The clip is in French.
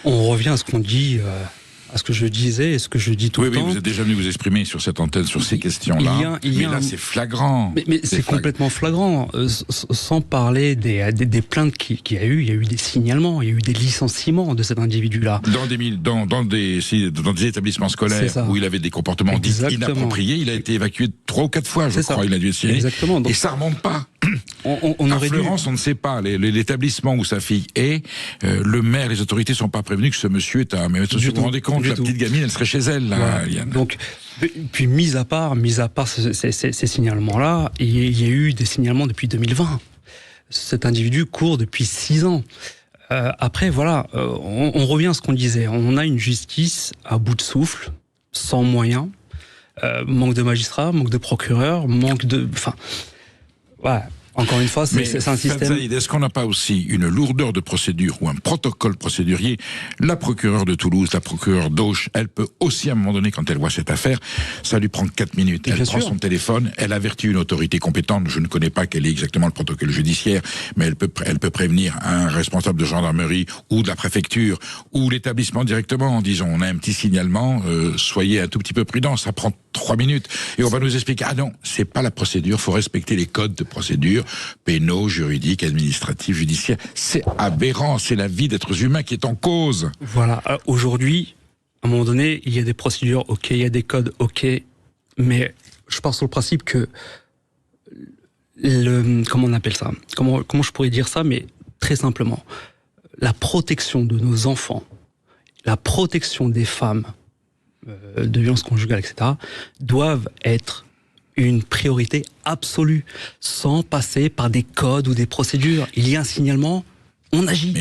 On revient à ce qu'on dit, à ce que je disais et ce que je dis tout le temps. Oui, vous êtes déjà venu vous exprimer sur cette antenne, sur ces questions-là. Mais là, c'est flagrant. Mais c'est complètement flagrant. Sans parler des plaintes qu'il y a eu. Il y a eu des signalements, il y a eu des licenciements de cet individu-là. Dans des établissements scolaires où il avait des comportements dits inappropriés, il a été évacué 3 ou 4 fois, je crois. Il a dû être signé. Exactement. Donc, et ça remonte pas. À Fleurance, on ne sait pas. L'établissement où sa fille est, le maire, les autorités ne sont pas prévenus que ce monsieur est un... Mais vous vous rendez compte, la petite gamine, elle serait chez elle, là, Liane. Donc, puis mis à part ces signalements-là, il y a eu des signalements depuis 2020. Cet individu court depuis 6 ans. Après, voilà, on revient à ce qu'on disait. On a une justice à bout de souffle, sans moyens, manque de magistrats, manque de procureurs, manque de... Enfin, ouais. Encore une fois, c'est un système... Zaïd, est-ce qu'on n'a pas aussi une lourdeur de procédure ou un protocole procédurier? La procureure de Toulouse, la procureure d'Auch, elle peut aussi, à un moment donné, quand elle voit cette affaire, ça lui prend 4 minutes. Elle prend son téléphone, elle avertit une autorité compétente. Je ne connais pas quel est exactement le protocole judiciaire, mais elle peut prévenir un responsable de gendarmerie ou de la préfecture ou l'établissement directement en disant on a un petit signalement, soyez un tout petit peu prudents, ça prend 3 minutes. Et on va nous expliquer, ah non, c'est pas la procédure, faut respecter les codes de procédure, pénaux, juridiques, administratifs, judiciaires. C'est aberrant, c'est la vie d'êtres humains qui est en cause. Voilà, aujourd'hui, à un moment donné, il y a des procédures, ok, il y a des codes, ok, mais je pars sur le principe que comment on appelle ça? Comment je pourrais dire ça, mais très simplement, la protection de nos enfants, la protection des femmes, de violence conjugale, etc., doivent être une priorité absolue, sans passer par des codes ou des procédures. Il y a un signalement, on agit.